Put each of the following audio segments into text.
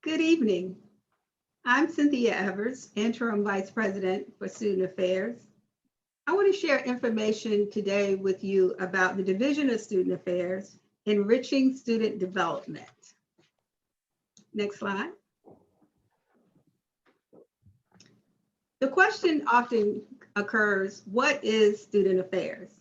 Good evening. I'm Cynthia Evers, Interim Vice President for Student Affairs. I want to share information today with you about the Division of Student Affairs, Enriching Student Development. Next slide. The question often occurs, what is student affairs?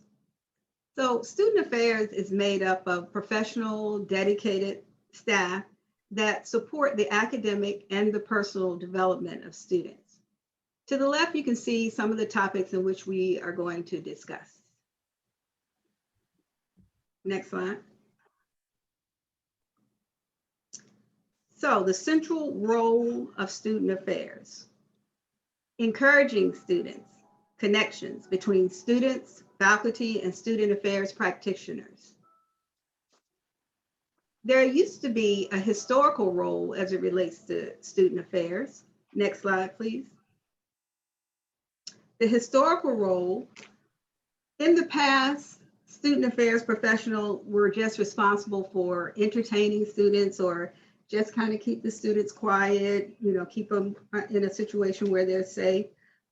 So student affairs is made up of professional, dedicated staff that support the academic and the personal development of students. To the left, you can see some of the topics in which we are going to discuss. Next slide. So the central role of student affairs: encouraging students, connections between students, faculty, and student affairs practitioners. There used to be a historical role as it relates to student affairs. Next slide, please. The historical role: in the past, student affairs professionals were just responsible for entertaining students or just kind of keep the students quiet, keep them in a situation where they're safe.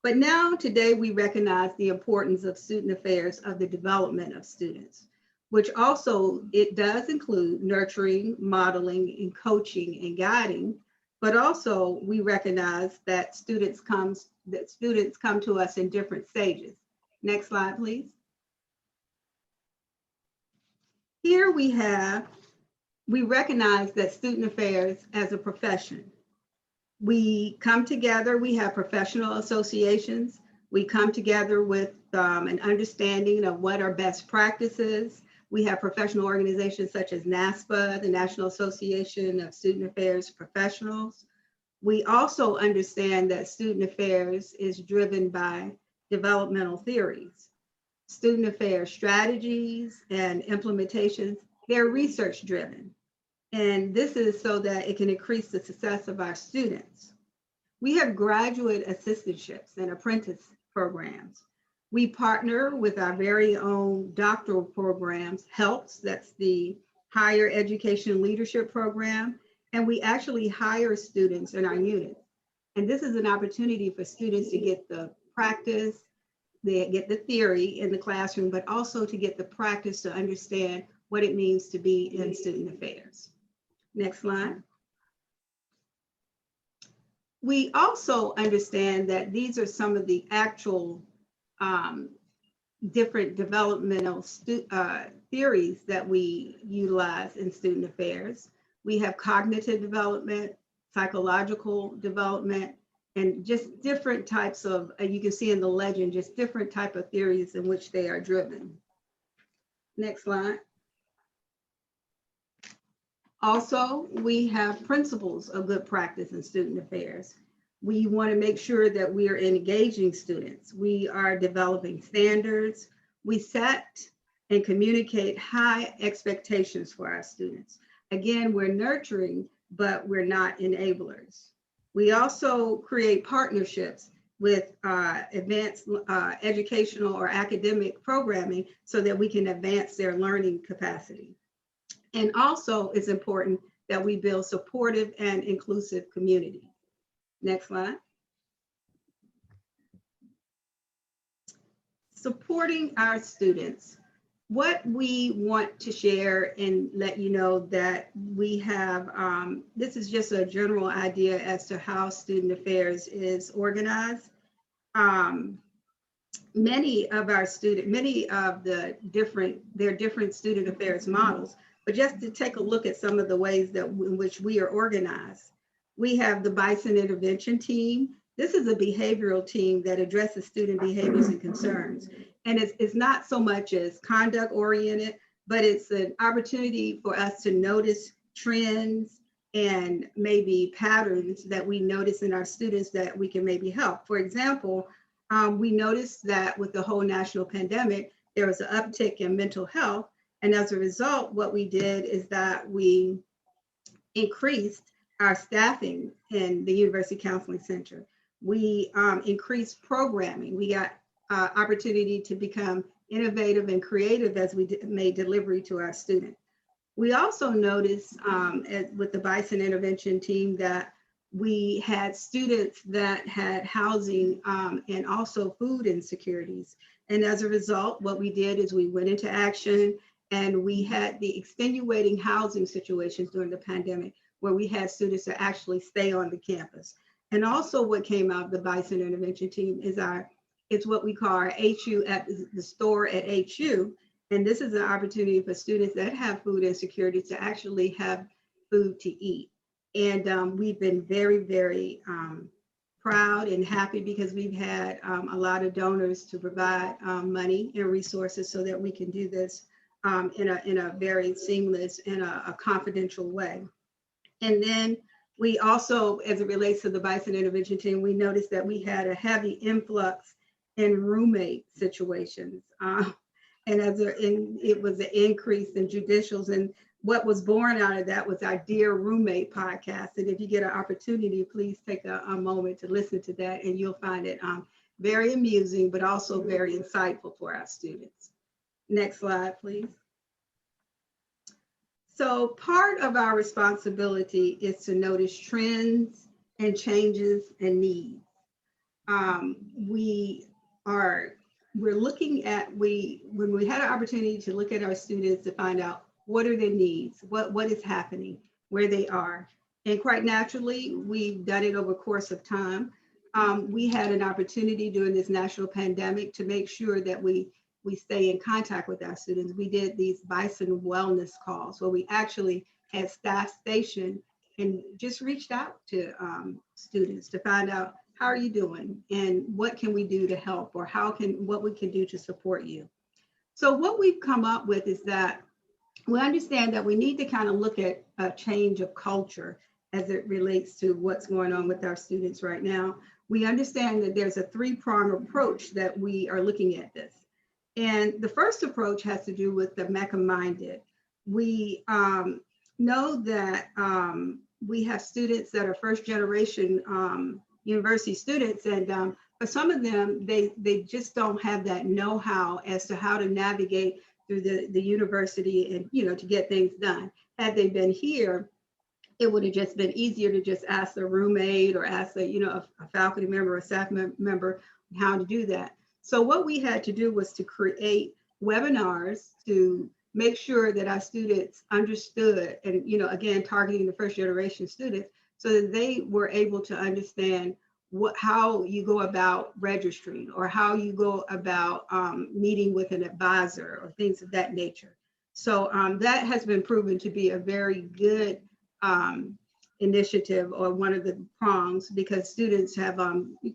But now, today, we recognize the importance of student affairs of the development of students, which also, it does include nurturing, modeling, and coaching and guiding, but also we recognize that students come to us in different stages. Next slide, please. Here we recognize that student affairs as a profession. We come together, we have professional associations, we come together with an understanding of what are best practices. We have professional organizations such as NASPA, the National Association of Student Affairs Professionals. We also understand that student affairs is driven by developmental theories. Student affairs strategies and implementations, they're research driven. And this is so that it can increase the success of our students. We have graduate assistantships and apprentice programs. We partner with our very own doctoral programs, HELPS, that's the Higher Education Leadership Program, and we actually hire students in our units. And this is an opportunity for students to get the practice, they get the theory in the classroom, but also to get the practice to understand what it means to be in student affairs. Next slide. We also understand that these are some of the actual different developmental theories that we utilize in student affairs. We have cognitive development, psychological development, and just different types of, you can see in the legend, just different type of theories in which they are driven. Next slide. Also, we have principles of good practice in student affairs. We want to make sure that we are engaging students. We are developing standards. We set and communicate high expectations for our students. Again, we're nurturing, but we're not enablers. We also create partnerships with advanced educational or academic programming so that we can advance their learning capacity. And also, it's important that we build supportive and inclusive communities. Next slide. Supporting our students. What we want to share and let you know that we have, this is just a general idea as to how student affairs is organized. Many of the different student affairs models, but just to take a look at some of the ways that in which we are organized. We have the Bison intervention team. This is a behavioral team that addresses student behaviors and concerns. And it's not so much as conduct oriented, but it's an opportunity for us to notice trends and maybe patterns that we notice in our students that we can maybe help. For example, we noticed that with the whole national pandemic, there was an uptick in mental health. And as a result, what we did is that we increased our staffing in the University Counseling Center. We increased programming. We got opportunity to become innovative and creative as we made delivery to our students. We also noticed with the Bison intervention team that we had students that had housing and also food insecurities. And as a result, what we did is we went into action and we had the extenuating housing situations during the pandemic where we had students that actually stay on the campus. And also what came out of the Bison intervention team is it's what we call our HU at the store at HU. And this is an opportunity for students that have food insecurity to actually have food to eat. And we've been very, very proud and happy because we've had a lot of donors to provide money and resources so that we can do this in a very seamless and a confidential way. And then we also, as it relates to the Bison intervention team, we noticed that we had a heavy influx in roommate situations. And it was an increase in judicials. And what was born out of that was our Dear Roommate podcast. And if you get an opportunity, please take a moment to listen to that, and you'll find it very amusing, but also very insightful for our students. Next slide, please. So part of our responsibility is to notice trends and changes and needs. We're looking at, when we had an opportunity to look at our students to find out what are their needs, what is happening, where they are. And quite naturally, we've done it over the course of time. We had an opportunity during this national pandemic to make sure that we stay in contact with our students. We did these Bison wellness calls where we actually had staff stationed and just reached out to students to find out, how are you doing and what can we do to help, or what we can do to support you. So what we've come up with is that we understand that we need to kind of look at a change of culture as it relates to what's going on with our students right now. We understand that there's a three-pronged approach that we are looking at this. And the first approach has to do with the MECA-minded. We know that we have students that are first generation university students, and for some of them, they just don't have that know-how as to how to navigate through the university and to get things done. Had they been here, it would have just been easier to just ask their roommate or ask a faculty member or staff member how to do that. So what we had to do was to create webinars to make sure that our students understood, and again, targeting the first generation students, so that they were able to understand how you go about registering, or how you go about meeting with an advisor, or things of that nature. So that has been proven to be a very good initiative, or one of the prongs, because students have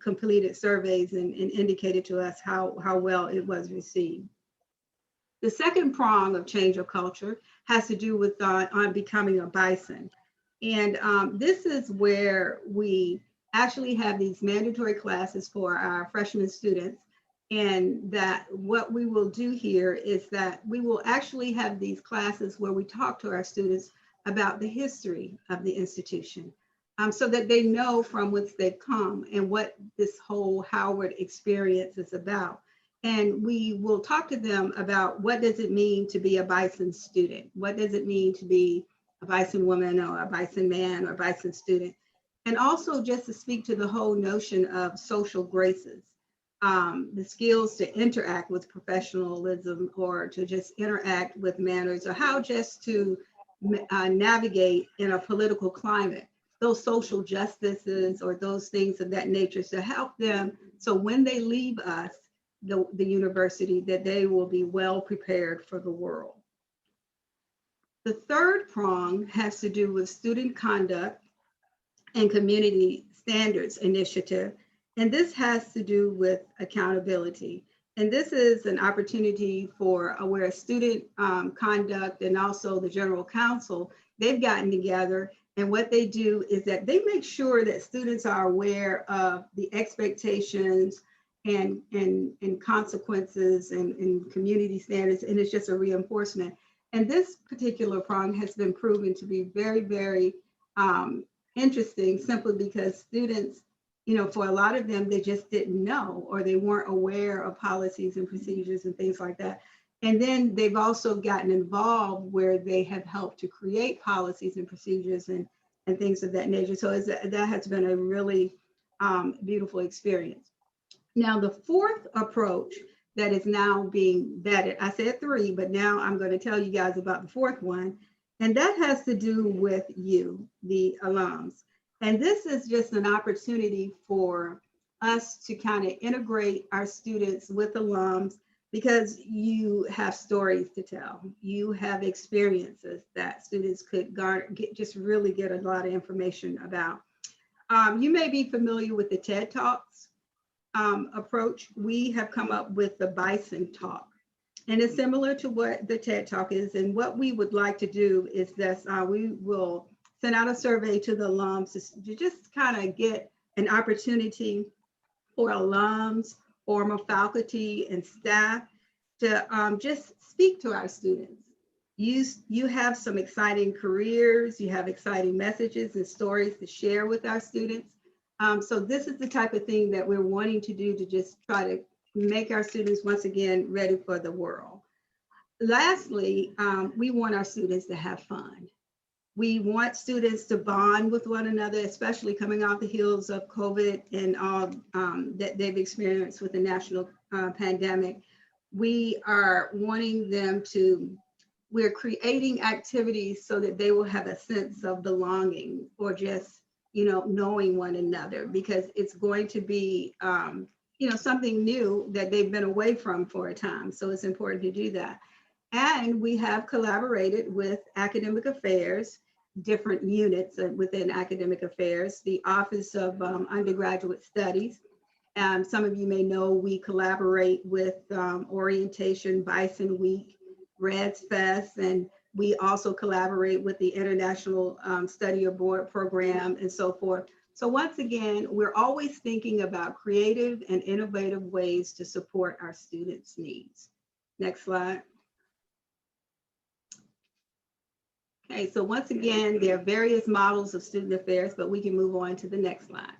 completed surveys and indicated to us how well it was received. The second prong of change of culture has to do with on becoming a Bison. And this is where we actually have these mandatory classes for our freshman students. And that what we will do here is that we will actually have these classes where we talk to our students about the history of the institution, so that they know from whence they've come and what this whole Howard experience is about. And we will talk to them about, what does it mean to be a Bison student? What does it mean to be a Bison woman or a Bison man or a Bison student? And also just to speak to the whole notion of social graces, the skills to interact with professionalism, or to just interact with manners, or how just to navigate in a political climate, those social justices or those things of that nature, to help them so when they leave us, the university, that they will be well prepared for the world. The third prong has to do with student conduct and community standards initiative. And this has to do with accountability. And this is an opportunity for where student conduct and also the general counsel, they've gotten together. And what they do is that they make sure that students are aware of the expectations and consequences and community standards. And it's just a reinforcement. And this particular prong has been proven to be very, very interesting, simply because students, for a lot of them, they just didn't know, or they weren't aware of policies and procedures and things like that. And then they've also gotten involved where they have helped to create policies and procedures and things of that nature. So that has been a really beautiful experience. Now, the fourth approach that is now being vetted, I said three, but now I'm going to tell you guys about the fourth one. And that has to do with you, the alums. And this is just an opportunity for us to kind of integrate our students with alums because you have stories to tell. You have experiences that students could just really get a lot of information about. You may be familiar with the TED Talks approach. We have come up with the Bison Talk. And it's similar to what the TED Talk is. And what we would like to do is that we will send out a survey to the alums to just kind of get an opportunity for alums, former faculty and staff to just speak to our students. You have some exciting careers, you have exciting messages and stories to share with our students. So this is the type of thing that we're wanting to do to just try to make our students once again ready for the world. Lastly, we want our students to have fun. We want students to bond with one another, especially coming off the heels of COVID and all that they've experienced with the national pandemic. We are wanting them to, we're creating activities so that they will have a sense of belonging or just, knowing one another, because it's going to be, something new that they've been away from for a time. So it's important to do that. And we have collaborated with academic affairs, different units within academic affairs, the Office of Undergraduate Studies. Some of you may know we collaborate with Orientation, Bison Week, Reds Fest, and we also collaborate with the International Study Abroad Program and so forth. So once again, we're always thinking about creative and innovative ways to support our students' needs. Next slide. Okay, so once again, there are various models of student affairs, but we can move on to the next slide.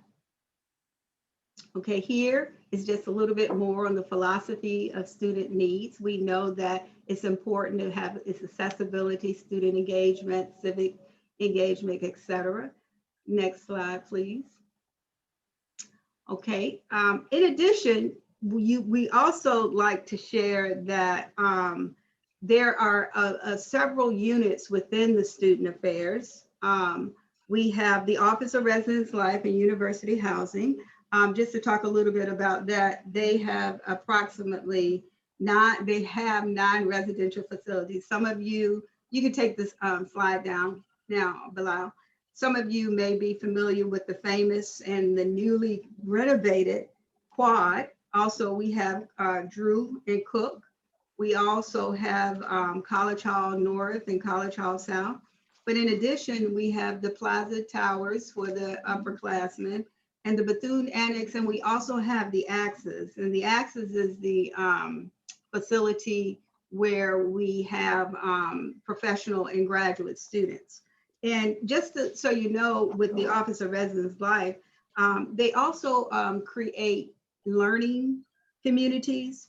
Okay, here is just a little bit more on the philosophy of student needs. We know that it's important to have its accessibility, student engagement, civic engagement, etc. Next slide, please. Okay, in addition, we also like to share that there are several units within the student affairs. We have the Office of Residence Life and University Housing. Just to talk a little bit about that, they have approximately nine residential facilities. Some of you can take this slide down now, Bilal. Some of you may be familiar with the famous and the newly renovated Quad. Also, we have Drew and Cook. We also have College Hall North and College Hall South. But in addition, we have the Plaza Towers for the upperclassmen and the Bethune Annex, and we also have the Axis. And the Axis is the facility where we have professional and graduate students. And just so you know, with the Office of Residence Life, they also create learning communities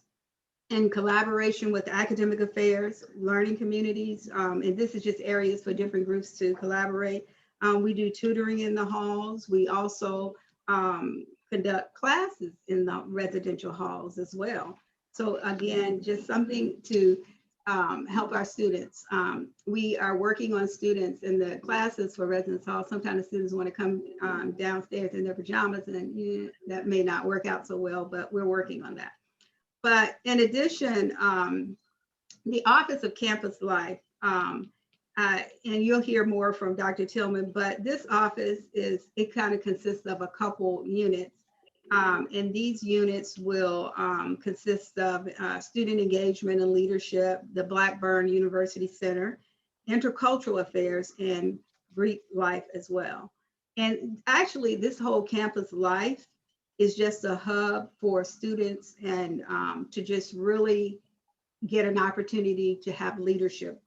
in collaboration with academic affairs, learning communities. And this is just areas for different groups to collaborate. We do tutoring in the halls. We also conduct classes in the residential halls as well. So again, just something to help our students. We are working on students in the classes for residence hall. Sometimes the students want to come downstairs in their pajamas, and that may not work out so well, but we're working on that. But in addition, the Office of Campus Life, and you'll hear more from Dr. Tillman, but this office it kind of consists of a couple units. And these units will consist of student engagement and leadership, the Blackburn University Center, intercultural affairs, and Greek life as well. And actually, this whole campus life is just a hub for students and to just really get an opportunity to have leadership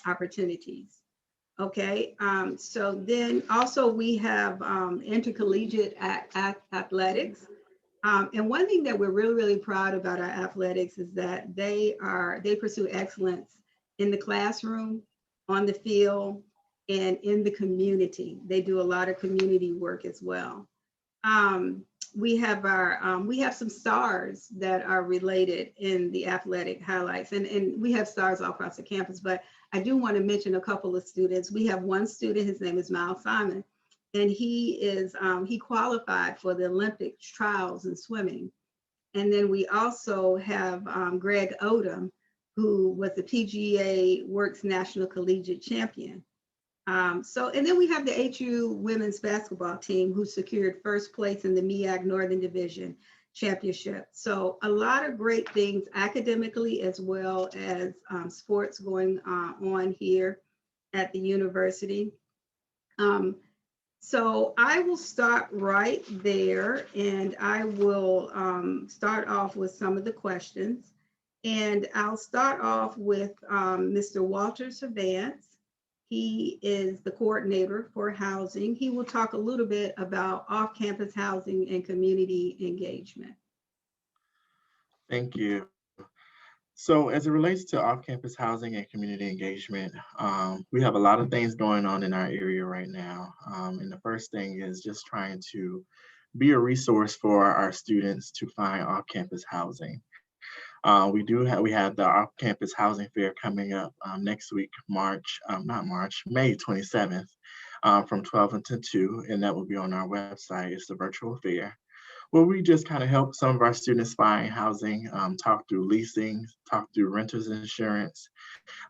opportunities. Okay, so then also we have intercollegiate athletics. And one thing that we're really, really proud about our athletics is that they pursue excellence in the classroom, on the field, and in the community. They do a lot of community work as well. We have some stars that are related in the athletic highlights, and we have stars all across the campus, but I do want to mention a couple of students. We have one student, his name is Miles Simon, and he qualified for the Olympic trials in swimming. And then we also have Greg Odom, who was the PGA Works National Collegiate Champion. And then we have the HU women's basketball team who secured first place in the MEAC Northern Division Championship. So a lot of great things academically as well as sports going on here at the university. So I will stop right there, and I will start off with some of the questions. And I'll start off with Mr. Walter Savance. He is the coordinator for housing. He will talk a little bit about off-campus housing and community engagement. Thank you. So as it relates to off-campus housing and community engagement, we have a lot of things going on in our area right now. And the first thing is just trying to be a resource for our students to find off-campus housing. We have the off-campus housing fair coming up next week, May 27th, from 12 until 2, and that will be on our website. It's the virtual fair, where we just kind of help some of our students find housing, talk through leasing, talk through renters insurance,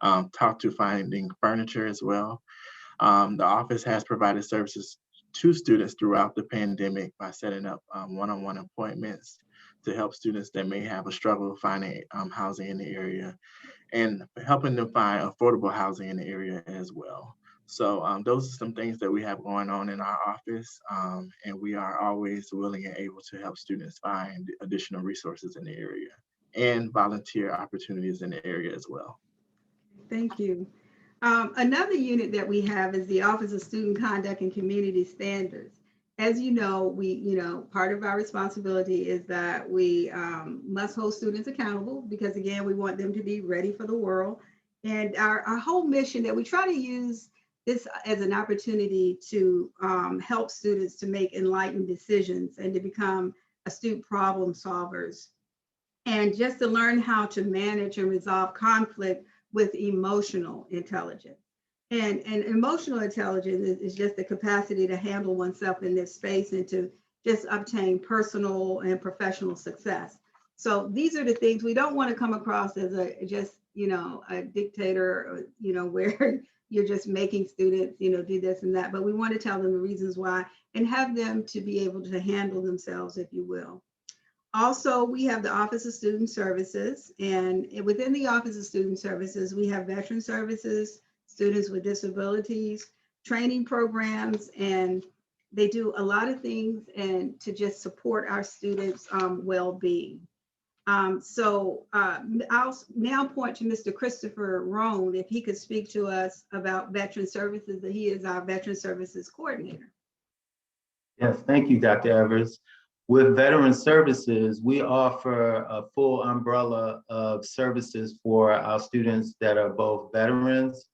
talk to finding furniture as well. The office has provided services to students throughout the pandemic by setting up one-on-one appointments to help students that may have a struggle finding housing in the area, and helping them find affordable housing in the area as well. So those are some things that we have going on in our office, and we are always willing and able to help students find additional resources in the area and volunteer opportunities in the area as well. Thank you. Another unit that we have is the Office of Student Conduct and Community Standards. As you know, part of our responsibility is that we must hold students accountable because, again, we want them to be ready for the world. And our whole mission that we try to use this as an opportunity to help students to make enlightened decisions and to become astute problem solvers, and just to learn how to manage and resolve conflict with emotional intelligence. And emotional intelligence is just the capacity to handle oneself in this space and to just obtain personal and professional success. So these are the things we don't want to come across as a dictator, where you're just making students, do this and that. But we want to tell them the reasons why and have them to be able to handle themselves, if you will. Also, we have the Office of Student Services, and within the Office of Student Services, we have veteran services, students with disabilities, training programs, and they do a lot of things and to just support our students' well-being. So I'll now point to Mr. Christopher Rohn, if he could speak to us about veteran services, that he is our veteran services coordinator. Yes, thank you, Dr. Evers. With Veteran Services, we offer a full umbrella of services for our students that are both veterans,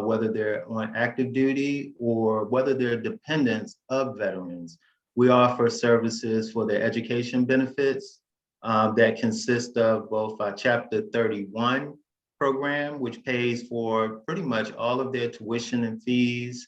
whether they're on active duty or whether they're dependents of veterans. We offer services for their education benefits that consist of both our Chapter 31 program, which pays for pretty much all of their tuition and fees,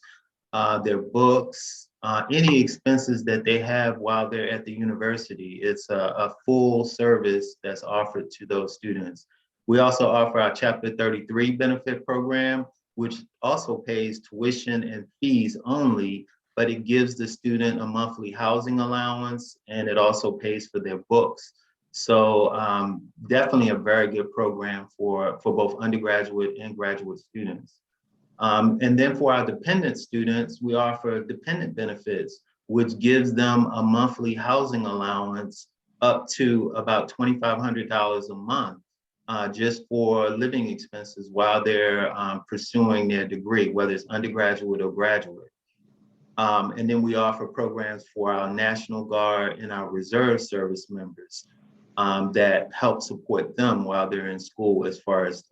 their books, any expenses that they have while they're at the university. It's a full service that's offered to those students. We also offer our Chapter 33 benefit program, which also pays tuition and fees only, but it gives the student a monthly housing allowance, and it also pays for their books. So definitely a very good program for both undergraduate and graduate students. And then for our dependent students, we offer dependent benefits, which gives them a monthly housing allowance up to about $2,500 a month, just for living expenses while they're pursuing their degree, whether it's undergraduate or graduate. And then we offer programs for our National Guard and our Reserve Service members that help support them while they're in school as far as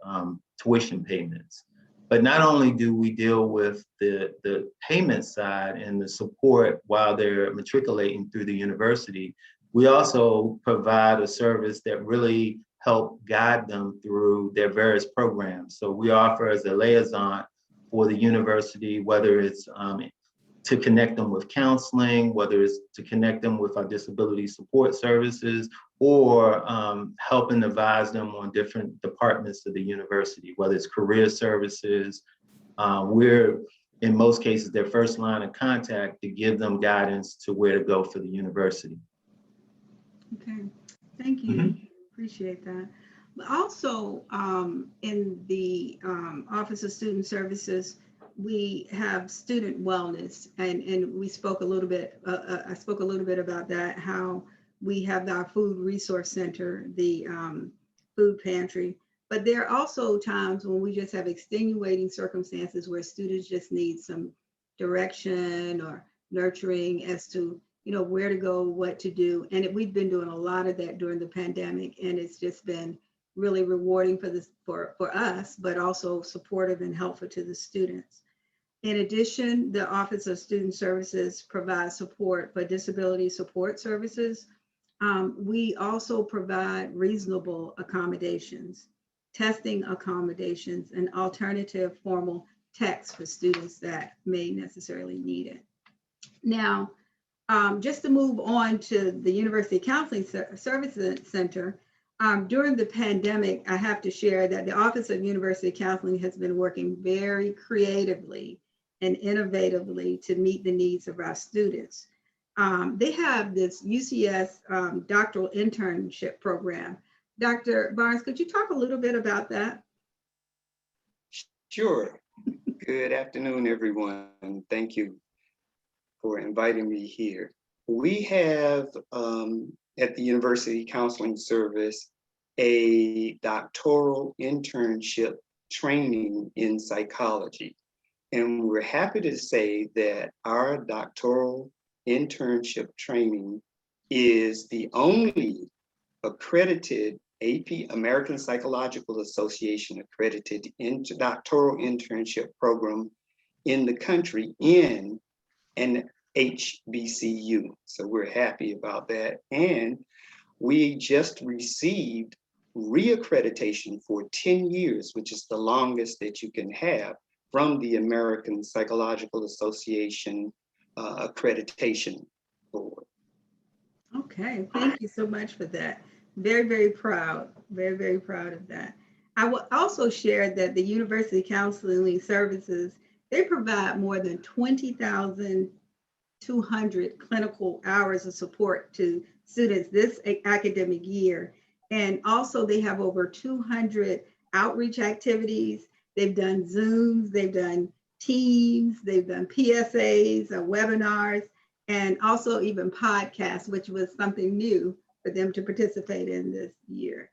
tuition payments. But not only do we deal with the payment side and the support while they're matriculating through the university, we also provide a service that really help guide them through their various programs. So we offer as a liaison for the university, whether it's to connect them with counseling, whether it's to connect them with our disability support services, or help and advise them on different departments of the university, whether it's career services. We're, in most cases, their first line of contact to give them guidance to where to go for the university. Okay, thank you. Appreciate that. But also in the Office of Student Services, we have student wellness, and we spoke a little bit, I spoke a little bit about that, how we have our food resource center, the food pantry, but there are also times when we just have extenuating circumstances where students just need some direction or nurturing as to, you know, where to go, what to do. And we've been doing a lot of that during the pandemic, and it's just been really rewarding for us, but also supportive and helpful to the students. In addition, the Office of Student Services provides support for disability support services. We also provide reasonable accommodations, testing accommodations, and alternative formal text for students that may necessarily need it. Now, just to move on to the University Counseling Services Center, during the pandemic, I have to share that the Office of University Counseling has been working very creatively and innovatively to meet the needs of our students. They have this UCS Doctoral Internship program. Dr. Barnes, could you talk a little bit about that? Sure. Good afternoon, everyone. Thank you for inviting me here. We have at the University Counseling Service a doctoral internship training in psychology. And we're happy to say that our doctoral internship training is the only accredited AP, American Psychological Association accredited doctoral internship program in the country in an HBCU. So we're happy about that. And we just received reaccreditation for 10 years, which is the longest that you can have from the American Psychological Association accreditation board. Okay, thank you so much for that. Very, very proud, very, very proud of that. I will also share that the University Counseling Services, they provide more than 20,200 clinical hours of support to students this academic year. And also they have over 200 outreach activities. They've done Zooms, they've done Teams, they've done PSAs, webinars, and also even podcasts, which was something new for them to participate in this year.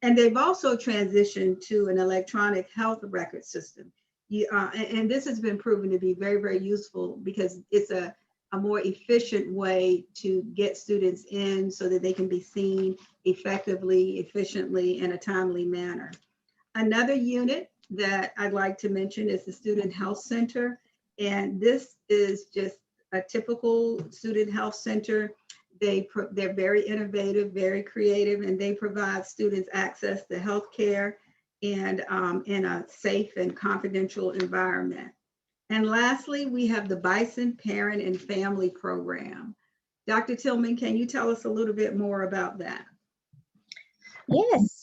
And they've also transitioned to an electronic health record system. And this has been proven to be very, very useful because it's a more efficient way to get students in so that they can be seen effectively, efficiently, in a timely manner. Another unit that I'd like to mention is the Student Health Center. And this is just a typical student health center. They're very innovative, very creative, and they provide students access to healthcare and in a safe and confidential environment. And lastly, we have the Bison Parent and Family Program. Dr. Tillman, can you tell us a little bit more about that? Yes,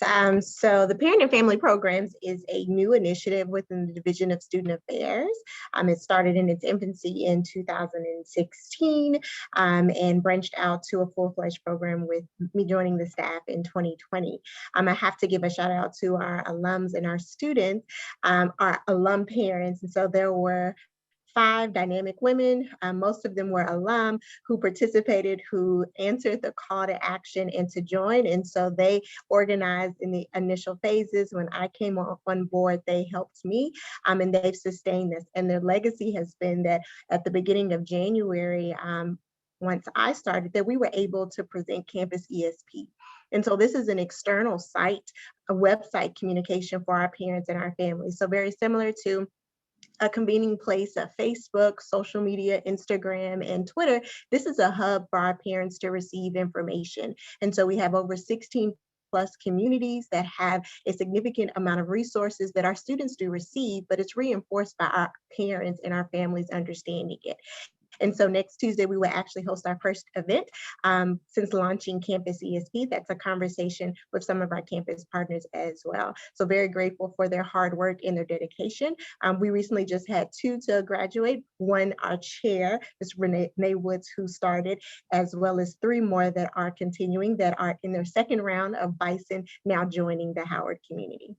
so the Parent and Family Programs is a new initiative within the Division of Student Affairs. It started in its infancy in 2016 and branched out to a full-fledged program with me joining the staff in 2020. I have to give a shout out to our alums and our students, our alum parents. And so there were 5 dynamic women. Most of them were alum who participated, who answered the call to action and to join. And so they organized in the initial phases. When I came on board, they helped me, and they've sustained this. And their legacy has been that at the beginning of January, once I started, that we were able to present Campus ESP. And so this is an external site, a website communication for our parents and our families. So very similar to a convening place of Facebook, social media, Instagram, and Twitter. This is a hub for our parents to receive information. And so we have over 16 plus communities that have a significant amount of resources that our students do receive, but it's reinforced by our parents and our families understanding it. And so next Tuesday, we will actually host our first event since launching Campus ESP. That's a conversation with some of our campus partners as well. So very grateful for their hard work and their dedication. We recently just had 2 to graduate, one our chair, Ms. Renee Woods, who started, as well as 3 more that are continuing, that are in their second round of Bison, now joining the Howard community.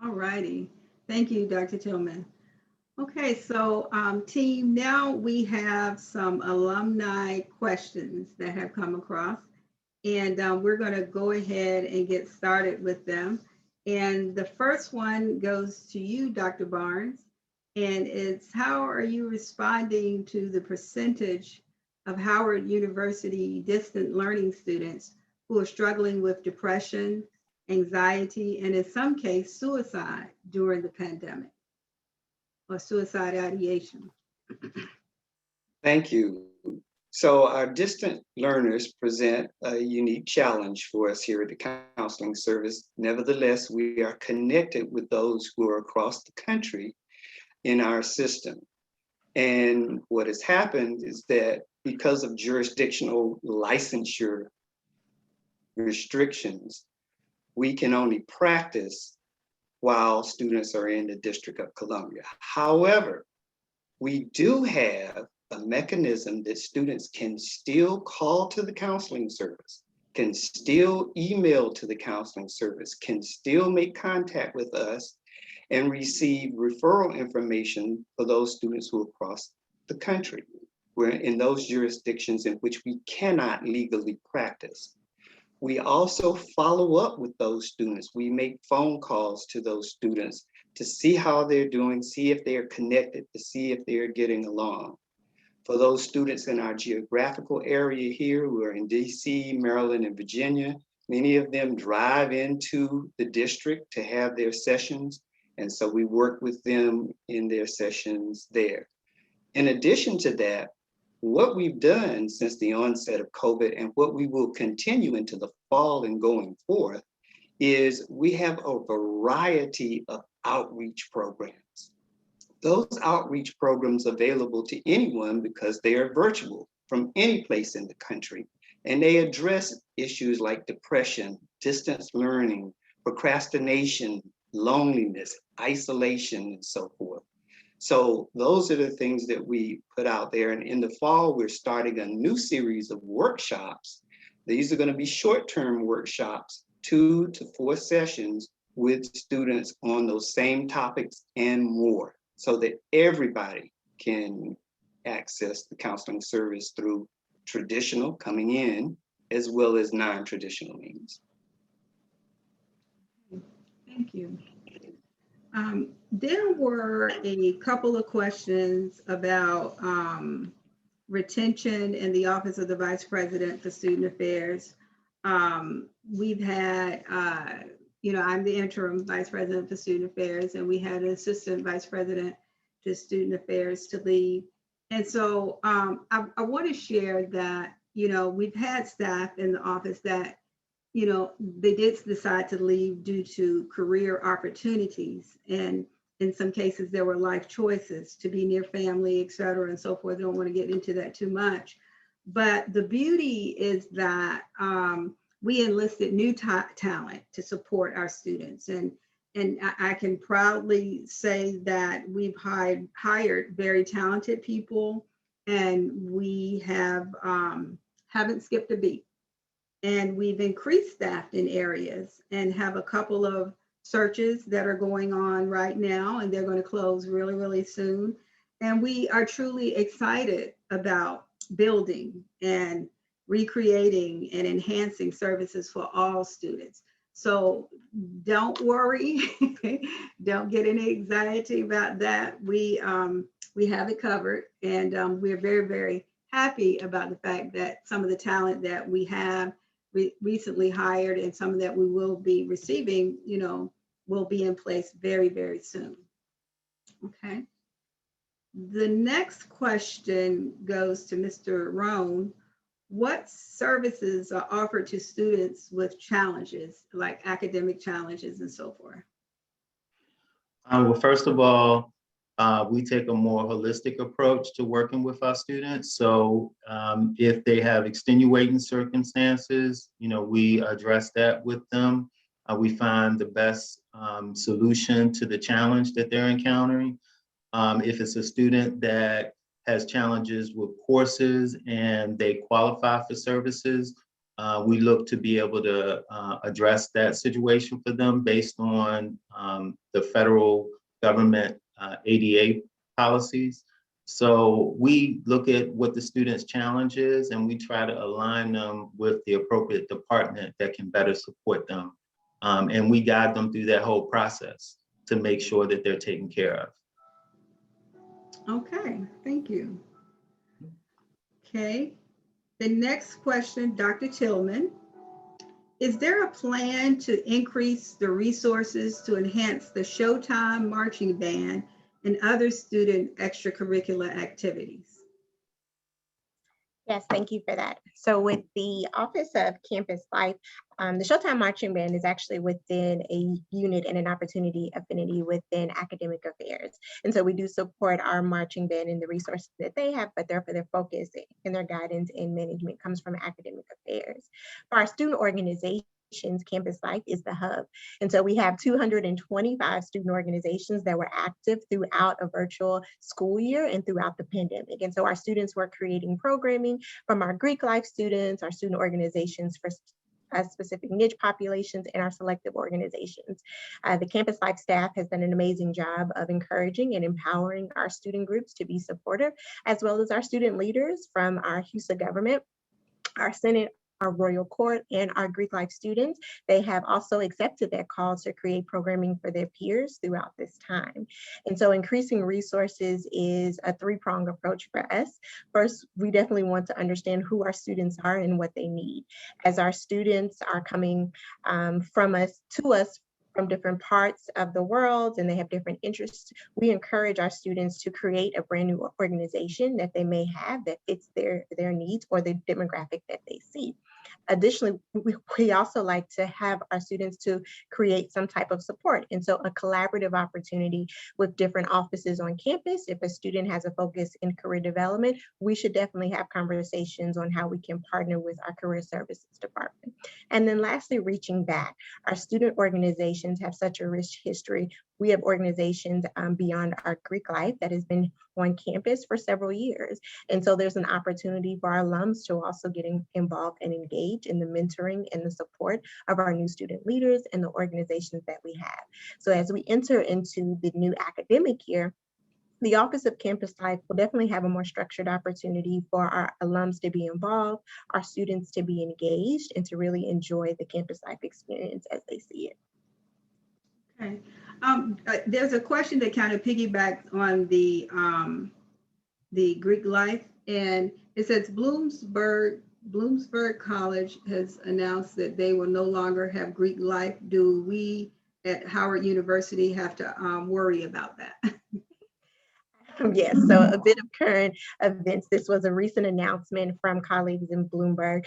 All righty. Thank you, Dr. Tillman. Okay, so team, now we have some alumni questions that have come across, and we're going to go ahead and get started with them. And the first one goes to you, Dr. Barnes, and it's, how are you responding to the percentage of Howard University distant learning students who are struggling with depression, anxiety, and in some cases, suicide during the pandemic? Or suicide ideation? Thank you. So our distant learners present a unique challenge for us here at the counseling service. Nevertheless, we are connected with those who are across the country in our system. And what has happened is that because of jurisdictional licensure restrictions, we can only practice while students are in the District of Columbia. However, we do have a mechanism that students can still call to the counseling service, can still email to the counseling service, can still make contact with us and receive referral information for those students who are across the country. We're in those jurisdictions in which we cannot legally practice. We also follow up with those students. We make phone calls to those students to see how they're doing, see if they're connected, to see if they're getting along. For those students in our geographical area here, who are in DC, Maryland, and Virginia, many of them drive into the district to have their sessions. And so we work with them in their sessions there. In addition to that, what we've done since the onset of COVID and what we will continue into the fall and going forth is we have a variety of outreach programs. Those outreach programs available to anyone because they are virtual from any place in the country. And they address issues like depression, distance learning, procrastination, loneliness, isolation, and so forth. So those are the things that we put out there. And in the fall, we're starting a new series of workshops. These are going to be short-term workshops, 2 to 4 sessions with students on those same topics and more, so that everybody can access the counseling service through traditional coming in, as well as non-traditional means. Thank you. There were a couple of questions about retention in the Office of the Vice President for Student Affairs. We've had, I'm the interim Vice President for Student Affairs, and we had an Assistant Vice President to Student Affairs to leave. And so I want to share that, we've had staff in the office that, they did decide to leave due to career opportunities. And in some cases, there were life choices to be near family, et cetera, and so forth. I don't want to get into that too much. But the beauty is that we enlisted new talent to support our students. And I can proudly say that we've hired very talented people, and we haven't skipped a beat. And we've increased staff in areas and have a couple of searches that are going on right now, and they're going to close really, really soon. And we are truly excited about building and recreating and enhancing services for all students. So don't worry, don't get any anxiety about that. We have it covered, and we're very, very happy about the fact that some of the talent that we have recently hired and some that we will be receiving, will be in place very, very soon. Okay. The next question goes to Mr. Rohn. What services are offered to students with challenges, like academic challenges and so forth? Well, first of all, we take a more holistic approach to working with our students. So if they have extenuating circumstances, we address that with them. We find the best solution to the challenge that they're encountering. If it's a student that has challenges with courses and they qualify for services, we look to be able to address that situation for them based on the federal government ADA policies. So we look at what the student's challenge is and we try to align them with the appropriate department that can better support them. And we guide them through that whole process to make sure that they're taken care of. Okay, thank you. Okay, the next question, Dr. Tillman. Is there a plan to increase the resources to enhance the Showtime marching band and other student extracurricular activities? Yes, thank you for that. So with the Office of Campus Life, the Showtime Marching Band is actually within a unit and an opportunity affinity within academic affairs. And so we do support our marching band and the resources that they have, but therefore their focus and their guidance and management comes from academic affairs. For our student organizations, Campus Life is the hub. And so we have 225 student organizations that were active throughout a virtual school year and throughout the pandemic. And so our students were creating programming from our Greek life students, our student organizations for specific niche populations, and our selective organizations. The Campus Life staff has done an amazing job of encouraging and empowering our student groups to be supportive, as well as our student leaders from our HUSA government, our Senate, our Royal Court, and our Greek life students. They have also accepted that call to create programming for their peers throughout this time. And so increasing resources is a three-pronged approach for us. First, we definitely want to understand who our students are and what they need. As our students are coming from us to us from different parts of the world and they have different interests, we encourage our students to create a brand new organization that they may have that fits their needs or the demographic that they see. Additionally, we also like to have our students to create some type of support. And so a collaborative opportunity with different offices on campus. If a student has a focus in career development, we should definitely have conversations on how we can partner with our career services department. And then lastly, reaching back. Our student organizations have such a rich history. We have organizations beyond our Greek life that has been on campus for several years. And so there's an opportunity for our alums to also get involved and engage in the mentoring and the support of our new student leaders and the organizations that we have. So as we enter into the new academic year, the Office of Campus Life will definitely have a more structured opportunity for our alums to be involved, our students to be engaged, and to really enjoy the campus life experience as they see it. Okay. There's a question that kind of piggybacks on the Greek life, and it says Bloomsburg College has announced that they will no longer have Greek life. Do we at Howard University have to worry about that? Yes, so a bit of current events. This was a recent announcement from colleagues in Bloomsburg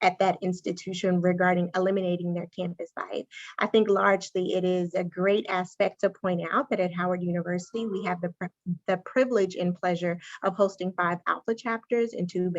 at that institution regarding eliminating their campus life. I think largely it is a great aspect to point out that at Howard University, we have the privilege and pleasure of hosting 5 alpha chapters and 2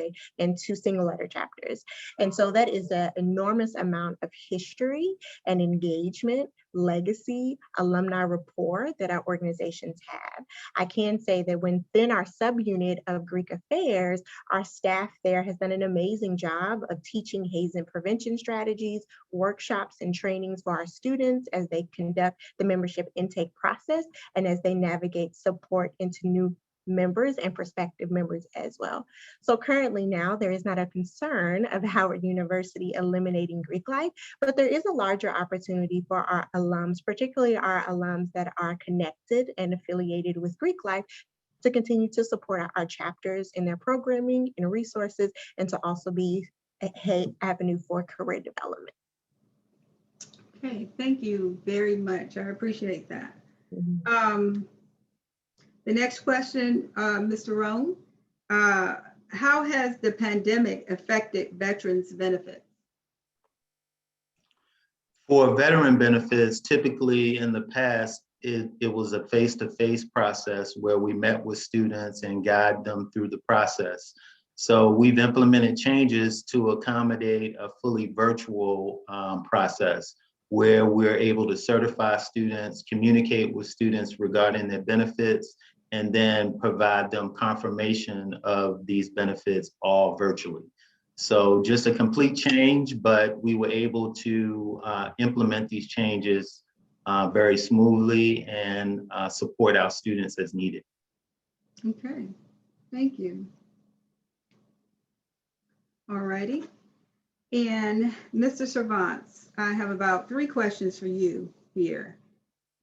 single letter chapters. And so that is an enormous amount of history and engagement, legacy, alumni rapport that our organizations have. I can say that within our subunit of Greek affairs, our staff there has done an amazing job of teaching hazing prevention strategies, workshops and trainings for our students as they conduct the membership intake process and as they navigate support into new members and prospective members as well. So currently now there is not a concern of Howard University eliminating Greek life, but there is a larger opportunity for our alums, particularly our alums that are connected and affiliated with Greek life, to continue to support our chapters in their programming and resources, and to also be a avenue for career development. Okay, thank you very much. I appreciate that. Mhm. The next question, Mr. Rohn, how has the pandemic affected veterans' benefits? For veteran benefits, typically in the past, it was a face-to-face process where we met with students and guide them through the process. So we've implemented changes to accommodate a fully virtual process where we're able to certify students, communicate with students regarding their benefits, and then provide them confirmation of these benefits all virtually. So just a complete change, but we were able to implement these changes very smoothly and support our students as needed. Okay, thank you. All righty. And Mr. Servants, I have about 3 questions for you here.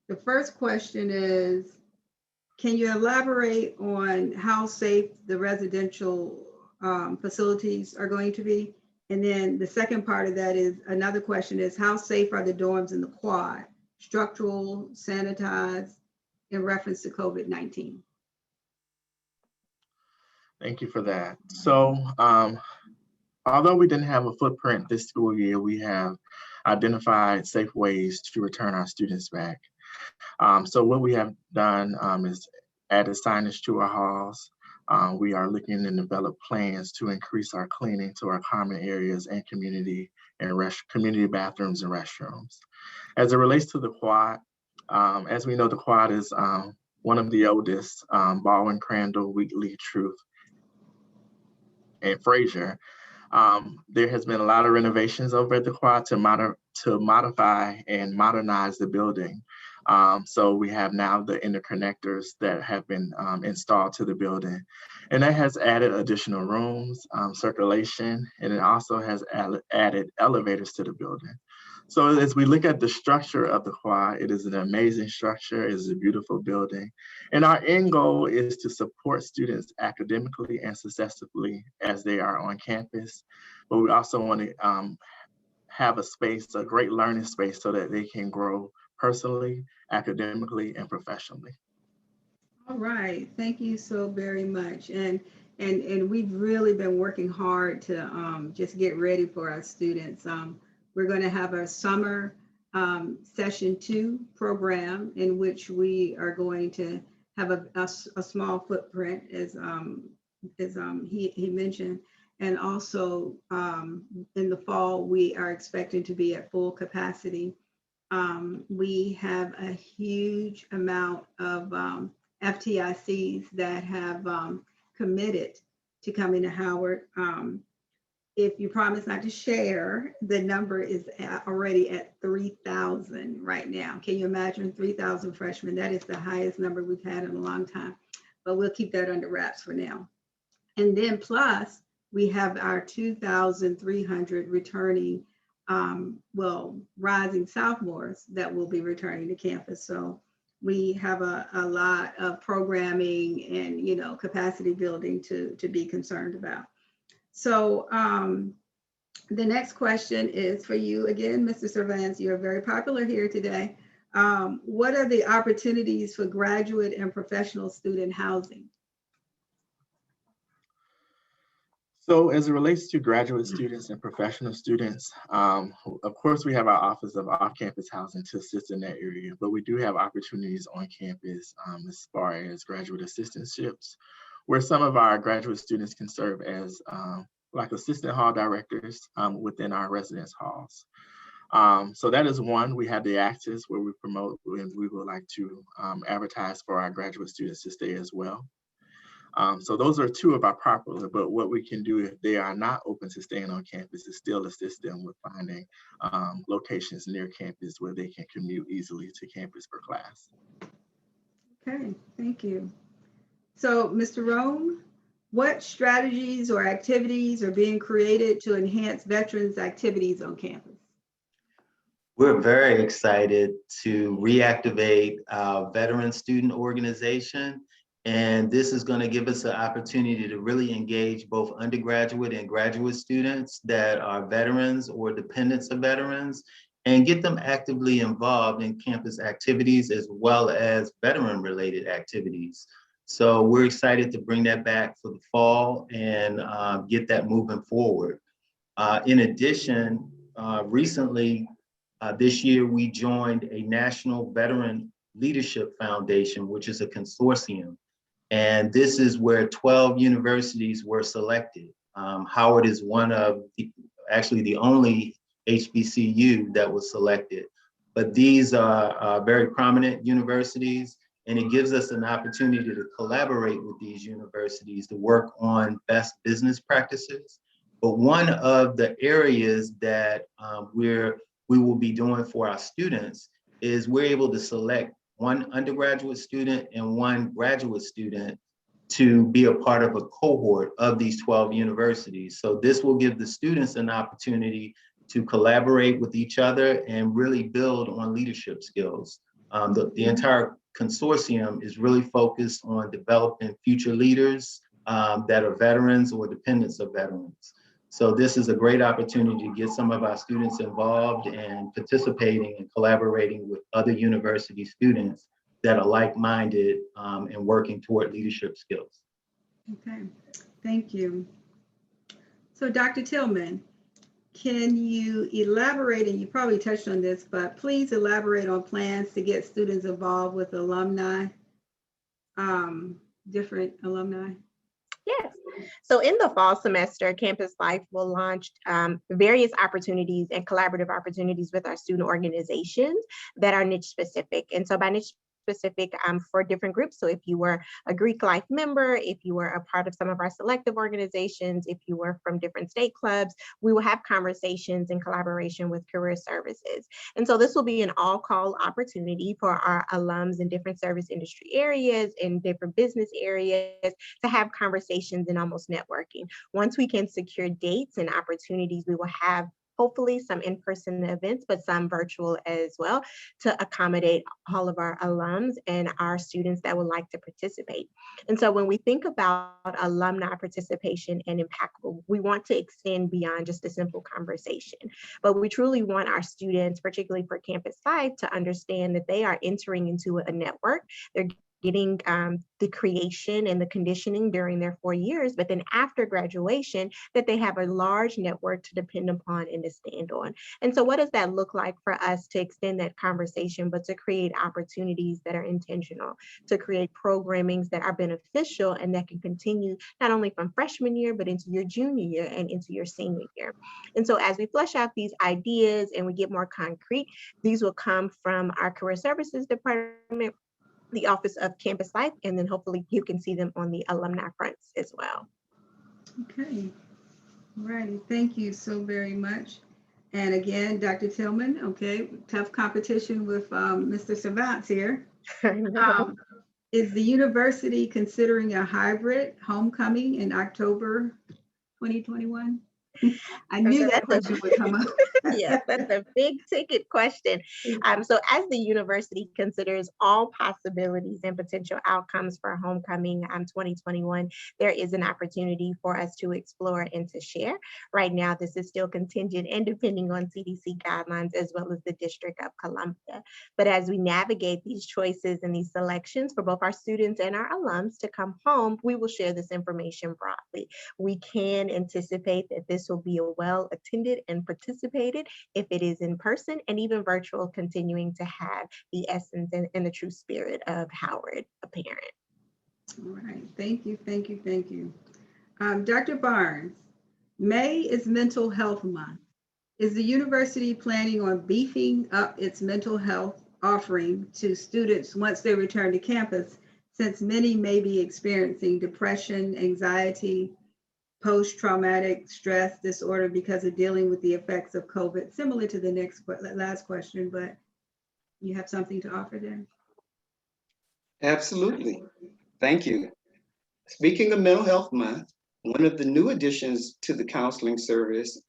The first question is, can you elaborate on how safe the residential facilities are going to be? And then the second part of that is, another question is, how safe are the dorms in the quad? Structural, sanitized, in reference to COVID-19? Thank you for that. So although we didn't have a footprint this school year, we have identified safe ways to return our students back. So what we have done is added signage to our halls. We are looking to develop plans to increase our cleaning to our common areas and community bathrooms and restrooms. As it relates to the quad, as we know, the quad is one of the oldest, Baldwin, Crandall, Wheatley, Truth, and Fraser. There has been a lot of renovations over at the quad to modify and modernize the building. So we have now the interconnectors that have been installed to the building, and that has added additional rooms, circulation, and it also has added elevators to the building. So as we look at the structure of the quad, it is an amazing structure. It is a beautiful building. And our end goal is to support students academically and successfully as they are on campus. But we also want to have a space, a great learning space, so that they can grow personally, academically, and professionally. All right, thank you so very much. And we've really been working hard to just get ready for our students. We're going to have our summer session 2 program, in which we are going to have a small footprint, as he mentioned. And also in the fall, we are expecting to be at full capacity. We have a huge amount of FTICs that have committed to coming to Howard. If you promise not to share, the number is already at 3,000 right now. Can you imagine 3,000 freshmen? That is the highest number we've had in a long time, but we'll keep that under wraps for now. And then plus, we have our 2,300 returning, rising sophomores that will be returning to campus. So we have a lot of programming and capacity building to be concerned about. So the next question is for you again, Mr. Servants. You're very popular here today. What are the opportunities for graduate and professional student housing? So as it relates to graduate students and professional students, of course, we have our Office of Off-Campus Housing to assist in that area, but we do have opportunities on campus as far as graduate assistantships, where some of our graduate students can serve as like assistant hall directors within our residence halls. So that is one. We have the Access, where we promote, and we would like to advertise for our graduate students to stay as well. So those are 2 of our popular, but what we can do if they are not open to staying on campus is still assist them with finding locations near campus where they can commute easily to campus for class. Okay, thank you. So, Mr. Rome, what strategies or activities are being created to enhance veterans' activities on campus? We're very excited to reactivate our veteran student organization. And this is going to give us an opportunity to really engage both undergraduate and graduate students that are veterans or dependents of veterans and get them actively involved in campus activities as well as veteran-related activities. So we're excited to bring that back for the fall and get that moving forward. In addition, recently, this year, we joined a National Veteran Leadership Foundation, which is a consortium. And this is where 12 universities were selected. Howard is one of actually the only HBCU that was selected. But these are very prominent universities, and it gives us an opportunity to collaborate with these universities to work on best business practices. But one of the areas that we will be doing for our students is we're able to select one undergraduate student and one graduate student to be a part of a cohort of these 12 universities. So this will give the students an opportunity to collaborate with each other and really build on leadership skills. The entire consortium is really focused on developing future leaders that are veterans or dependents of veterans. So this is a great opportunity to get some of our students involved and participating and collaborating with other university students that are like-minded and working toward leadership skills. Okay, thank you. So Dr. Tillman, can you elaborate, and you probably touched on this, but please elaborate on plans to get students involved with alumni, different alumni? Yes. So in the fall semester, Campus Life will launch various opportunities and collaborative opportunities with our student organizations that are niche specific. And so by niche specific for different groups. So if you were a Greek Life member, if you were a part of some of our selective organizations, if you were from different state clubs, we will have conversations in collaboration with career services. And so this will be an all-call opportunity for our alums in different service industry areas, in different business areas, to have conversations and almost networking. Once we can secure dates and opportunities, we will have hopefully some in-person events, but some virtual as well, to accommodate all of our alums and our students that would like to participate. And so when we think about alumni participation and impactful, we want to extend beyond just a simple conversation, but we truly want our students, particularly for Campus Life, to understand that they are entering into a network. They're getting the creation and the conditioning during their 4 years, but then after graduation, that they have a large network to depend upon and to stand on. And so what does that look like for us to extend that conversation, but to create opportunities that are intentional, to create programmings that are beneficial and that can continue not only from freshman year, but into your junior year and into your senior year. And so as we flesh out these ideas and we get more concrete, these will come from our career services department, the Office of Campus Life, and then hopefully you can see them on the alumni fronts as well. Okay, all righty, thank you so very much. And again, Dr. Tillman, okay, tough competition with Mr. Savants here. Is the university considering a hybrid homecoming in October 2021? I knew that question would come up. Yes, that's a big ticket question. So as the university considers all possibilities and potential outcomes for homecoming 2021, there is an opportunity for us to explore and to share. Right now, this is still contingent and depending on CDC guidelines as well as the District of Columbia. But as we navigate these choices and these selections for both our students and our alums to come home, we will share this information broadly. We can anticipate that this will be well attended and participated if it is in person, and even virtual, continuing to have the essence and the true spirit of Howard apparent. All right, thank you, thank you, thank you. Dr. Barnes, May is Mental Health Month. Is the university planning on beefing up its mental health offering to students once they return to campus, since many may be experiencing depression, anxiety, post-traumatic stress disorder because of dealing with the effects of COVID, similar to the last question, but you have something to offer there? Absolutely. Thank you. Speaking of Mental Health Month, one of the new additions to the counseling service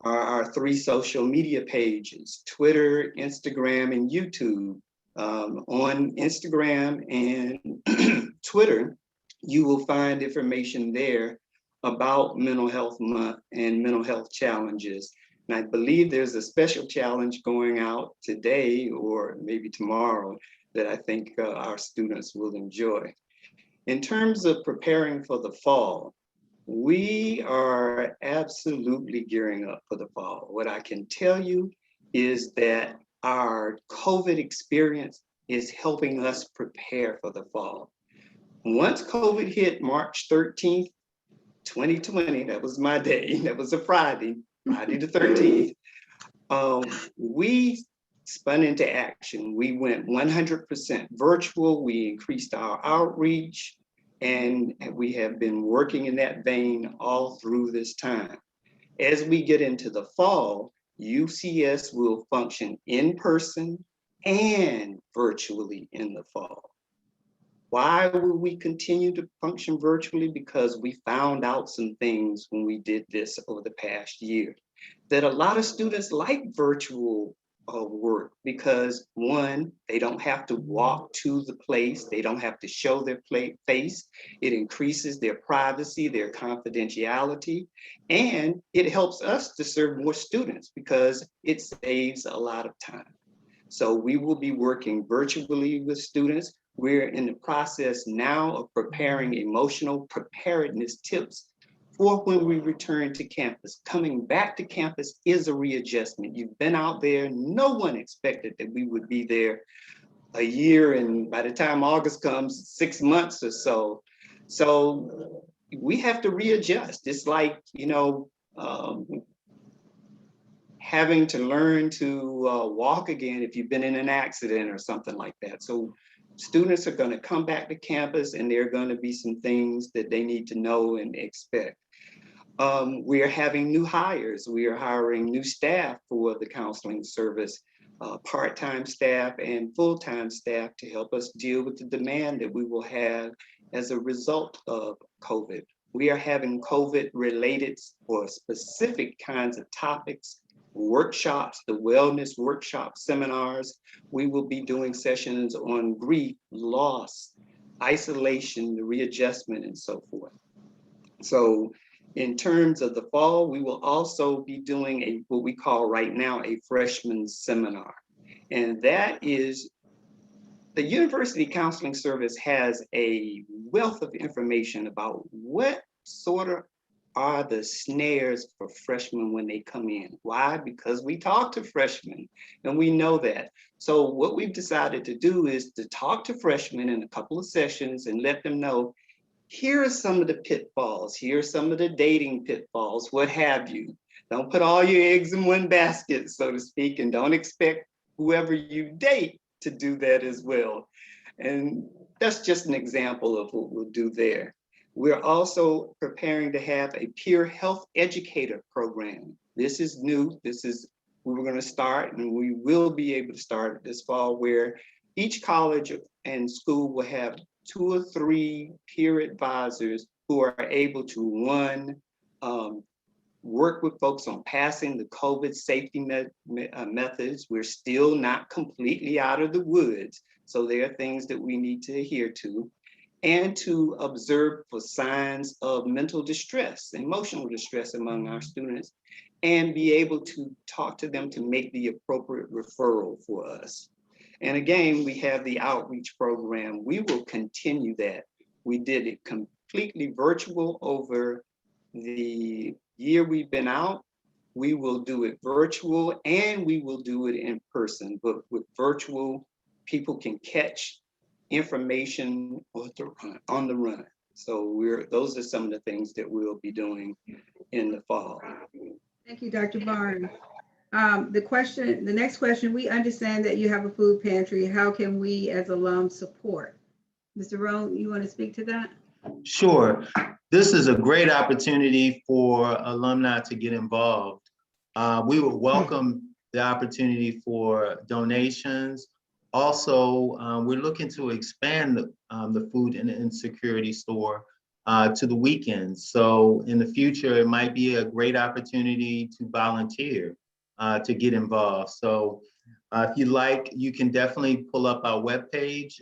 are our 3 social media pages, Twitter, Instagram, and YouTube. On Instagram and Twitter, you will find information there about Mental Health Month and mental health challenges. And I believe there's a special challenge going out today or maybe tomorrow that I think our students will enjoy. In terms of preparing for the fall, we are absolutely gearing up for the fall. What I can tell you is that our COVID experience is helping us prepare for the fall. Once COVID hit March 13th, 2020, that was my day, that was a Friday the 13th, we spun into action. We went 100% virtual, we increased our outreach, and we have been working in that vein all through this time. As we get into the fall, UCS will function in person and virtually in the fall. Why will we continue to function virtually? Because we found out some things when we did this over the past year, that a lot of students like virtual work because, one, they don't have to walk to the place, they don't have to show their face, it increases their privacy, their confidentiality, and it helps us to serve more students because it saves a lot of time. So we will be working virtually with students. We're in the process now of preparing emotional preparedness tips for when we return to campus. Coming back to campus is a readjustment. You've been out there. No one expected that we would be there a year, and by the time August comes, 6 months or so. So we have to readjust. It's like, having to learn to walk again if you've been in an accident or something like that. So students are going to come back to campus and there are going to be some things that they need to know and expect. We are having new hires. We are hiring new staff for the counseling service, part-time staff and full-time staff to help us deal with the demand that we will have as a result of COVID. We are having COVID-related or specific kinds of topics, workshops, the wellness workshop seminars. We will be doing sessions on grief, loss, isolation, the readjustment, and so forth. So in terms of the fall, we will also be doing what we call right now a freshman seminar. And that is, the University Counseling Service has a wealth of information about what sort of are the snares for freshmen when they come in. Why? Because we talk to freshmen and we know that. So what we've decided to do is to talk to freshmen in a couple of sessions and let them know, here are some of the pitfalls, here are some of the dating pitfalls, what have you. Don't put all your eggs in one basket, so to speak, and don't expect whoever you date to do that as well. And that's just an example of what we'll do there. We're also preparing to have a peer health educator program. This is new. We were going to start, and we will be able to start this fall, where each college and school will have 2 or 3 peer advisors who are able to, one, work with folks on passing the COVID safety methods. We're still not completely out of the woods, so there are things that we need to adhere to, and to observe for signs of mental distress, emotional distress among our students, and be able to talk to them to make the appropriate referral for us. And again, we have the outreach program. We will continue that. We did it completely virtual over the year we've been out. We will do it virtual and we will do it in person, but with virtual, people can catch information on the run. So those are some of the things that we'll be doing in the fall. Thank you, Dr. Barnes. The next question, we understand that you have a food pantry. How can we as alums support? Mr. Rohn, you want to speak to that? Sure. This is a great opportunity for alumni to get involved. We would welcome the opportunity for donations. Also, we're looking to expand the food and insecurity store to the weekends. So in the future, it might be a great opportunity to volunteer, to get involved. So if you like, you can definitely pull up our webpage.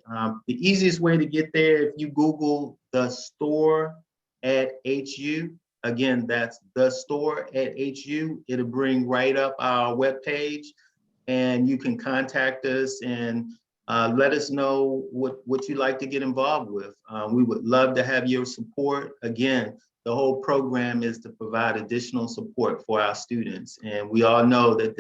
The easiest way to get there, if you Google the store at HU, again, that's the store at HU, it'll bring right up our webpage, and you can contact us and let us know what you'd like to get involved with. We would love to have your support. Again, the whole program is to provide additional support for our students. And we all know that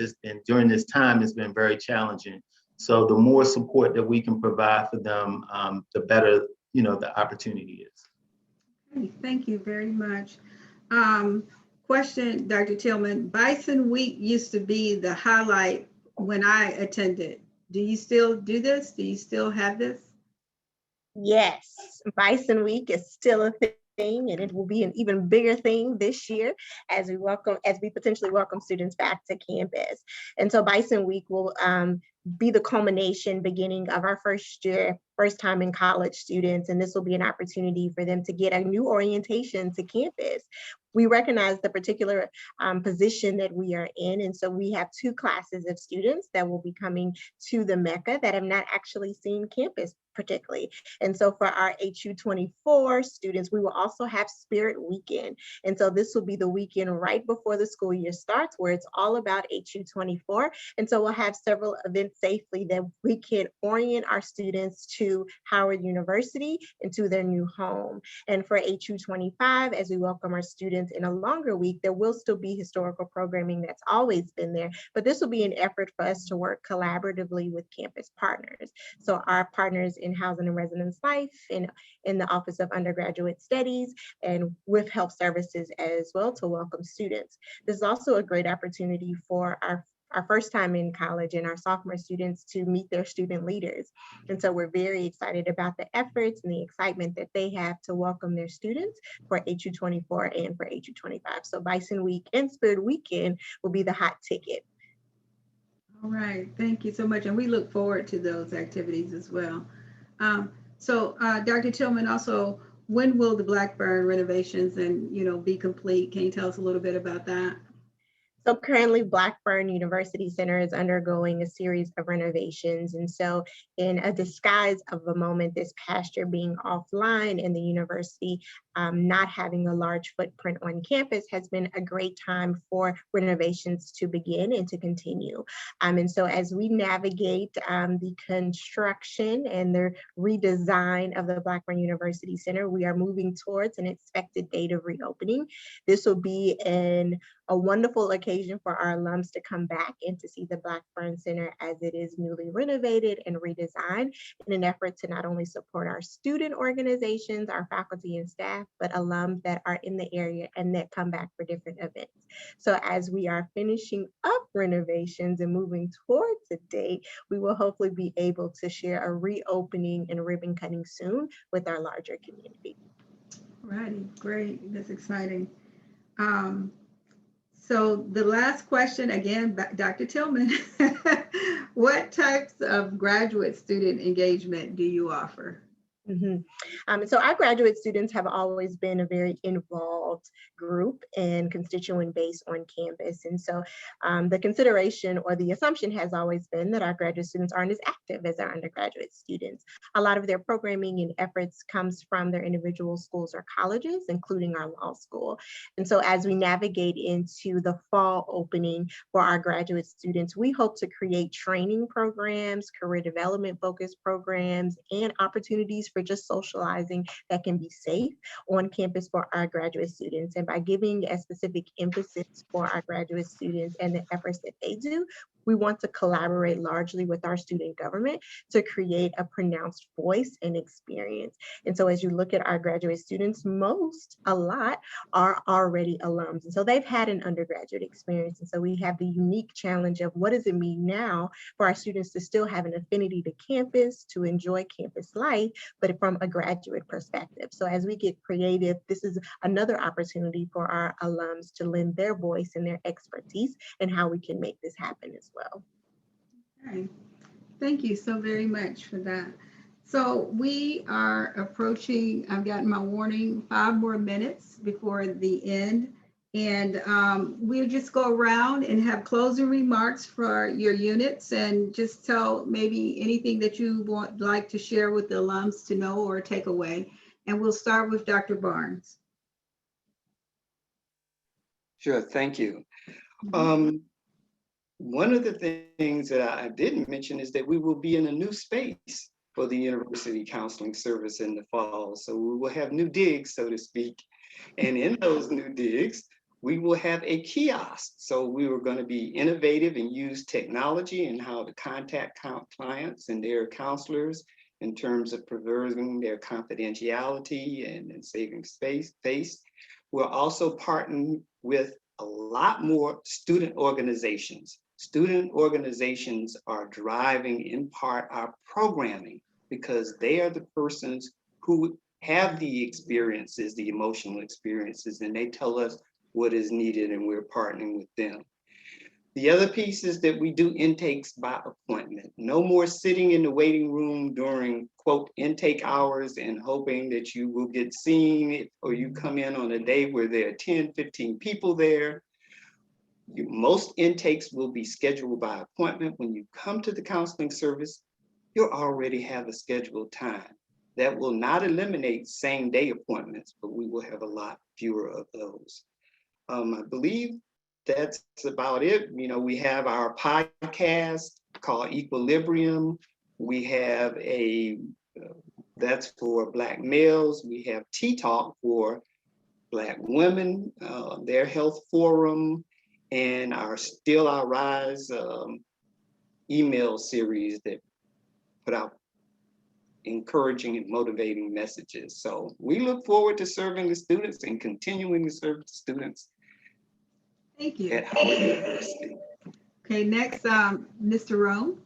during this time, it's been very challenging. So the more support that we can provide for them, the better, the opportunity is. Okay, thank you very much. Question, Dr. Tillman, Bison Week used to be the highlight when I attended. Do you still do this? Do you still have this? Yes, Bison Week is still a thing, and it will be an even bigger thing this year as we potentially welcome students back to campus. And so Bison Week will be the culmination beginning of our first time in college students, and this will be an opportunity for them to get a new orientation to campus. We recognize the particular position that we are in, and so we have 2 classes of students that will be coming to the Mecca that have not actually seen campus particularly. And so for our HU24 students, we will also have Spirit Weekend. And so this will be the weekend right before the school year starts, where it's all about HU24. And so we'll have several events safely that we can orient our students to Howard University and to their new home. And for HU25, as we welcome our students in a longer week, there will still be historical programming that's always been there, but this will be an effort for us to work collaboratively with campus partners. So our partners in Housing and Residence Life, in the Office of Undergraduate Studies, and with Health Services as well, to welcome students. This is also a great opportunity for our first time in college and our sophomore students to meet their student leaders. And so we're very excited about the efforts and the excitement that they have to welcome their students for HU24 and for HU25. So Bison Week and Spirit Weekend will be the hot ticket. All right, thank you so much. And we look forward to those activities as well. Dr. Tillman, also, when will the Blackburn renovations be complete? Can you tell us a little bit about that? So currently Blackburn University Center is undergoing a series of renovations. And so in a disguise of a moment this past year being offline and the university not having a large footprint on campus has been a great time for renovations to begin and to continue. And so as we navigate the construction and the redesign of the Blackburn University Center, we are moving towards an expected date of reopening. This will be a wonderful occasion for our alums to come back and to see the Blackburn Center as it is newly renovated and redesigned in an effort to not only support our student organizations, our faculty and staff, but alums that are in the area and that come back for different events. So as we are finishing up renovations and moving towards a date, we will hopefully be able to share a reopening and ribbon cutting soon with our larger community. Righty, great, that's exciting. So the last question, again, Dr. Tillman, what types of graduate student engagement do you offer? So our graduate students have always been a very involved group and constituent base on campus. And so the consideration or the assumption has always been that our graduate students aren't as active as our undergraduate students. A lot of their programming and efforts comes from their individual schools or colleges, including our law school. And so as we navigate into the fall opening for our graduate students, we hope to create training programs, career development focused programs, and opportunities for just socializing that can be safe on campus for our graduate students. And by giving a specific emphasis for our graduate students and the efforts that they do, we want to collaborate largely with our student government to create a pronounced voice and experience. And so as you look at our graduate students, a lot are already alums. And so they've had an undergraduate experience. And so we have the unique challenge of what does it mean now for our students to still have an affinity to campus, to enjoy campus life, but from a graduate perspective. So as we get creative, this is another opportunity for our alums to lend their voice and their expertise and how we can make this happen as well. Okay. Thank you so very much for that. So we are approaching, I've gotten my warning, 5 more minutes before the end. And we'll just go around and have closing remarks for your units and just tell maybe anything that you like to share with the alums to know or take away. And we'll start with Dr. Barnes. Sure, thank you. One of the things that I didn't mention is that we will be in a new space for the University Counseling Service in the fall. So we will have new digs, so to speak. And in those new digs, we will have a kiosk. So we were going to be innovative and use technology and how to contact clients and their counselors in terms of preserving their confidentiality and saving space. We're also partnering with a lot more student organizations. Student organizations are driving in part our programming because they are the persons who have the experiences, the emotional experiences, and they tell us what is needed and we're partnering with them. The other piece is that we do intakes by appointment. No more sitting in the waiting room during quote intake hours and hoping that you will get seen, or you come in on a day where there are 10, 15 people there. Most intakes will be scheduled by appointment. When you come to the counseling service, you'll already have a scheduled time. That will not eliminate same day appointments, but we will have a lot fewer of those. I believe that's about it. You know, we have our podcast called Equilibrium. We have that's for Black males. We have Tea Talk for Black women, their health forum, and our Still Our Rise email series that put out encouraging and motivating messages. So we look forward to serving the students and continuing to serve the students. Thank you. At Howard University. Okay, next, Mr. Roan.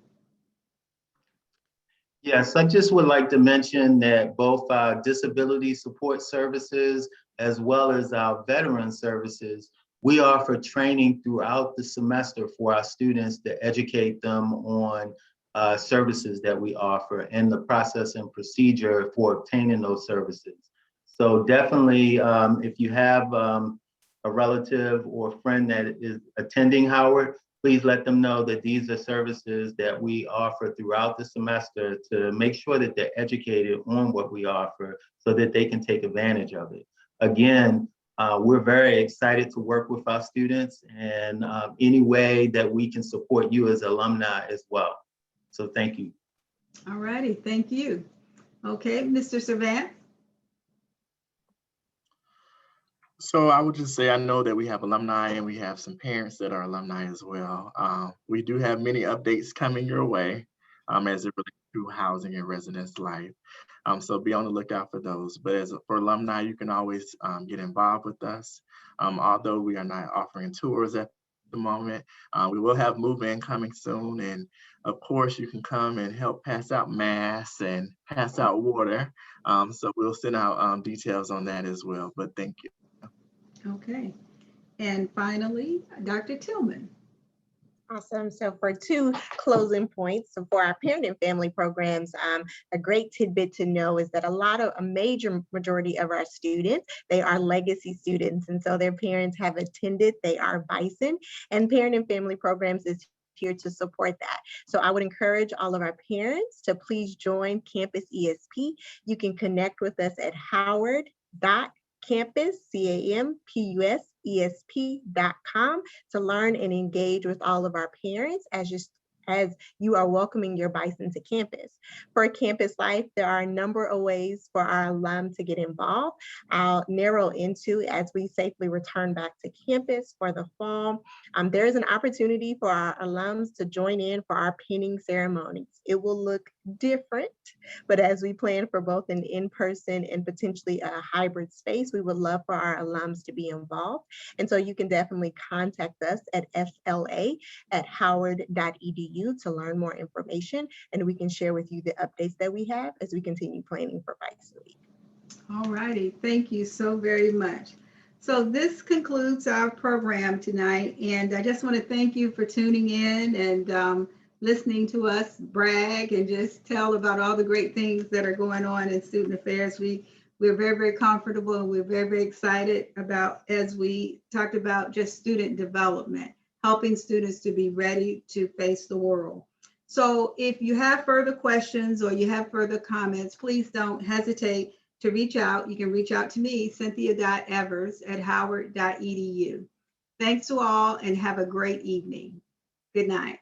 Yes, I just would like to mention that both our disability support services as well as our veteran services, we offer training throughout the semester for our students to educate them on services that we offer and the process and procedure for obtaining those services. So definitely, if you have a relative or friend that is attending Howard, please let them know that these are services that we offer throughout the semester to make sure that they're educated on what we offer so that they can take advantage of it. Again, we're very excited to work with our students and any way that we can support you as alumni as well. So thank you. All righty, thank you. Okay, Mr. Savant. So I would just say, I know that we have alumni and we have some parents that are alumni as well. We do have many updates coming your way as it relates to housing and residence life. So be on the lookout for those. But for alumni, you can always get involved with us. Although we are not offering tours at the moment, we will have movement coming soon. And of course, you can come and help pass out masks and pass out water. So we'll send out details on that as well. But thank you. Okay, and finally, Dr. Tillman. Awesome. So for 2 closing points, so for our parent and family programs, a great tidbit to know is that a major majority of our students, they are legacy students. And so their parents have attended, they are Bison, and parent and family programs is here to support that. So I would encourage all of our parents to please join Campus ESP. You can connect with us at howard.campus, CAMPUSESP.com to learn and engage with all of our parents as you are welcoming your Bison to campus. For Campus Life, there are a number of ways for our alum to get involved. I'll narrow into as we safely return back to campus for the fall. There is an opportunity for our alums to join in for our pinning ceremonies. It will look different, but as we plan for both an in-person and potentially a hybrid space, we would love for our alums to be involved. And so you can definitely contact us at fla@howard.edu to learn more information, and we can share with you the updates that we have as we continue planning for Bison Week. All righty, thank you so very much. So this concludes our program tonight, and I just want to thank you for tuning in and listening to us brag and just tell about all the great things that are going on in student affairs. We're very, very comfortable and we're very, very excited about, as we talked about, just student development, helping students to be ready to face the world. So if you have further questions or you have further comments, please don't hesitate to reach out. You can reach out to me, cynthia.evers@howard.edu. Thanks to all and have a great evening. Good night.